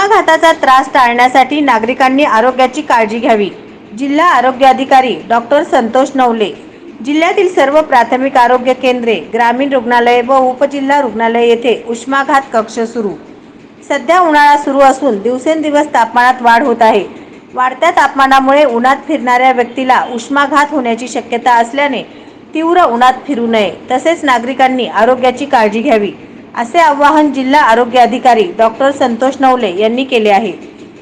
उष्माघाताचा त्रास टाळण्यासाठी नागरिकांनी आरोग्याची काळजी घ्यावी. जिल्हा आरोग्य अधिकारी डॉक्टर संतोष नवले. जिल्ह्यातील सर्व प्राथमिक आरोग्य केंद्रे, ग्रामीण रुग्णालये व उपजिल्हा रुग्णालय येथे उष्माघात कक्ष सुरू. सध्या उन्हाळा सुरू असून दिवसेंदिवस तापमानात वाढ होत आहे. वाढत्या तापमानामुळे उन्हात फिरणाऱ्या व्यक्तीला उष्माघात होण्याची शक्यता असल्याने तीव्र उन्हात फिरू नये, तसेच नागरिकांनी आरोग्याची काळजी घ्यावी, असे आवाहन जिल्हा आरोग्य अधिकारी डॉक्टर संतोष नवले यांनी केले आहे.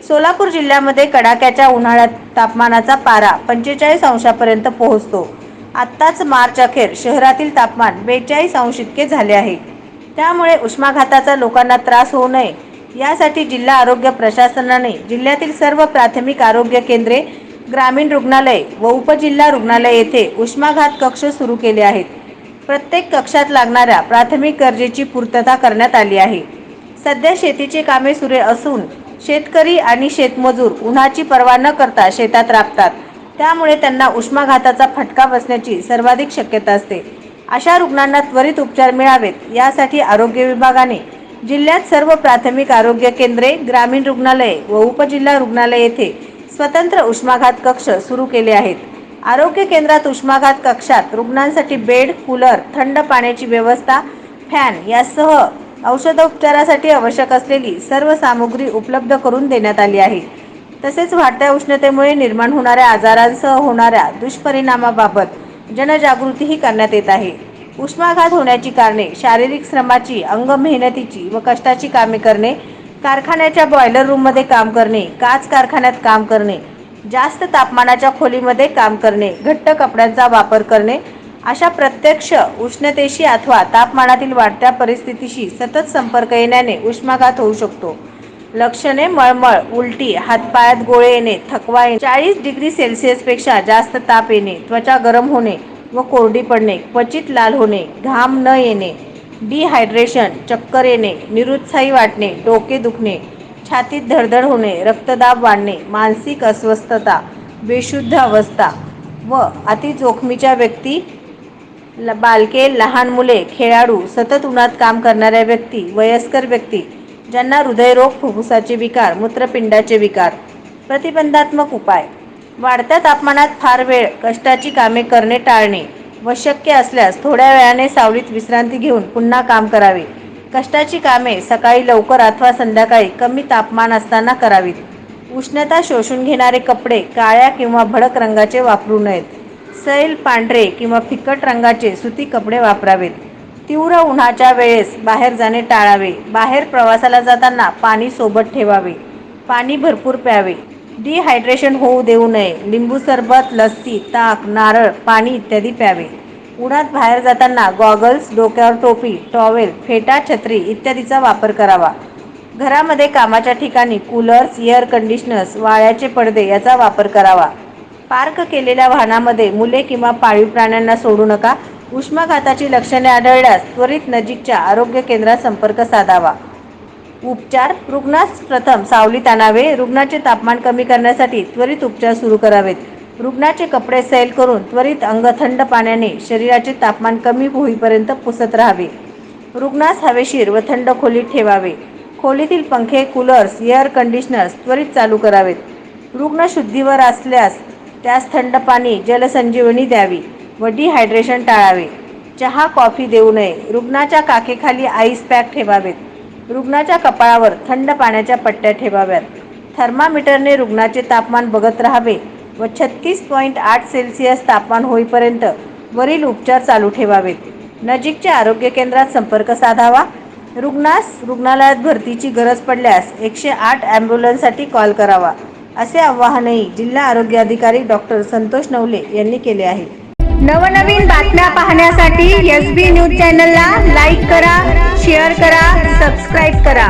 सोलापूर जिल्ह्यामध्ये कडाक्याच्या उन्हाळ्यात तापमानाचा पारा 45 अंशापर्यंत पोहोचतो. आत्ताच मार्च अखेर शहरातील तापमान 42 अंश इतके झाले आहे. त्यामुळे उष्माघाताचा लोकांना त्रास होऊ नये यासाठी जिल्हा आरोग्य प्रशासनाने जिल्ह्यातील सर्व प्राथमिक आरोग्य केंद्रे, ग्रामीण रुग्णालय व उपजिल्हा रुग्णालय येथे उष्माघात कक्ष सुरू केले आहेत. प्रत्येक कक्षात लागणाऱ्या प्राथमिक गरजेची पूर्तता करण्यात आली आहे. सध्या शेतीचे कामे सुरू असून शेतकरी आणि शेतमजूर उन्हाची पर्वा न करता शेतात राबतात. त्यामुळे त्यांना उष्माघाताचा फटका बसण्याची सर्वाधिक शक्यता असते. अशा रुग्णांना त्वरित उपचार मिळावेत यासाठी आरोग्य विभागाने जिल्ह्यात सर्व प्राथमिक आरोग्य केंद्रे, ग्रामीण रुग्णालये व उपजिल्हा रुग्णालय येथे स्वतंत्र उष्माघात कक्ष सुरू केले आहेत. आरोग्य केंद्रात उष्माघात कक्षात रुग्णांसाठी बेड, कूलर, थंड पाण्याची व्यवस्था, फॅन यासह औषधोपचारासाठी आवश्यक असलेली सर्व सामुग्री उपलब्ध करून देण्यात आली आहे. तसेच वाढत्या उष्णतेमुळे निर्माण होणाऱ्या आजारांसह होणाऱ्या दुष्परिणामाबाबत जनजागृतीही करण्यात येत आहे. उष्माघात होण्याची कारणे शारीरिक श्रमाची, अंग मेहनतीची व कष्टाची कामे करणे, कारखान्याच्या बॉयलर रूममध्ये काम करणे, काच कारखान्यात काम करणे, जास्त तापमानाच्या खोलीमध्ये काम करणे, घट्ट कपड्यांचा वापर करणे, अशा प्रत्यक्ष उष्णतेशी अथवा तापमानातील वाढत्या परिस्थितीशी सतत संपर्क येण्याने उष्माघात होऊ शकतो. लक्षणे: मळमळ, उलटी, हातपायात गोळे येणे, थकवा येणे, 40 डिग्री सेल्सिअस पेक्षा जास्त ताप येणे, त्वचा गरम होणे व कोरडी पडणे, क्वचित लाल होणे, घाम न येणे, डिहायड्रेशन, चक्कर येणे, निरुत्साही वाटणे, डोके दुखणे, छातीत धडधड होणे, रक्तदाब वाढणे, मानसिक अस्वस्थता, बेशुद्ध अवस्था व अतिजोखमीच्या व्यक्ती, बालके, लहान मुले, खेळाडू, सतत उन्हात काम करणाऱ्या व्यक्ती, वयस्कर व्यक्ती ज्यांना हृदयरोग, फुफ्फुसाचे विकार, मूत्रपिंडाचे विकार. प्रतिबंधात्मक उपाय: वाढत्या तापमानात फार वेळ कष्टाची कामे करणे टाळणे व शक्य असल्यास थोड्या वेळाने सावलीत विश्रांती घेऊन पुन्हा काम करावे. कष्टाची कामे सकाळी लवकर अथवा संध्याकाळी कमी तापमान असताना करावीत. उष्णता शोषून घेणारे कपडे काळ्या किंवा भडक रंगाचे वापरू नयेत. सैल, पांढरे किंवा फिकट रंगाचे सुती कपडे वापरावेत. तीव्र उन्हाच्या वेळेस बाहेर जाणे टाळावे. बाहेर प्रवासाला जाताना पाणी सोबत ठेवावे. पाणी भरपूर प्यावे. डिहायड्रेशन होऊ देऊ नये. लिंबू सरबत, लस्सी, ताक, नारळ पाणी इत्यादी प्यावे. उन्हात बाहेर जाताना गॉगल्स, डोक्यावर टोपी, टॉवेल, फेटा, छत्री इत्यादीचा वापर करावा. घरामध्ये कामाच्या ठिकाणी कूलर्स, एअर कंडिशनर्स, वाळ्याचे पडदे याचा वापर करावा. पार्क केलेल्या वाहनामध्ये मुले किंवा पाळीव प्राण्यांना सोडू नका. उष्माघाताची लक्षणे आढळल्यास त्वरित नजीकच्या आरोग्य केंद्रात संपर्क साधावा. उपचार: रुग्णास प्रथम सावलीत आणावे. रुग्णाचे तापमान कमी करण्यासाठी त्वरित उपचार सुरू करावेत. रुग्णाचे कपडे सैल करून त्वरित अंग थंड पाण्याने शरीराचे तापमान कमी होईपर्यंत पुसत राहावे. रुग्णास हवेशीर व थंड खोलीत ठेवावे. खोलीतील पंखे, कूलर्स, एअर कंडिशनर्स त्वरित चालू करावेत. रुग्ण शुद्धीवर असल्यास त्यास थंड पाणी, जलसंजीवनी द्यावी व डिहायड्रेशन टाळावे. चहा, कॉफी देऊ नये. रुग्णाच्या काखेखाली आईस पॅक ठेवावेत. रुग्णाच्या कपाळावर थंड पाण्याच्या पट्ट्या ठेवाव्यात. थर्मामीटरने रुग्णाचे तापमान बघत राहावे व 36.8 सेल्सिअस तापमान होईपर्यंत वरील उपचार चालू ठेवावेत. नजीकच्या आरोग्य केंद्रात संपर्क साधावा. रुग्णास रुग्णालयात भरतीची गरज पडल्यास 108 ॲम्ब्युलन्ससाठी कॉल करावा, असे आवाहनही जिल्हा आरोग्य अधिकारी डॉक्टर संतोष नवले यांनी केले आहे. नवनवीन बातम्या पाहण्यासाठी SB न्यूज चॅनलला लाईक करा, शेअर करा, सबस्क्राईब करा.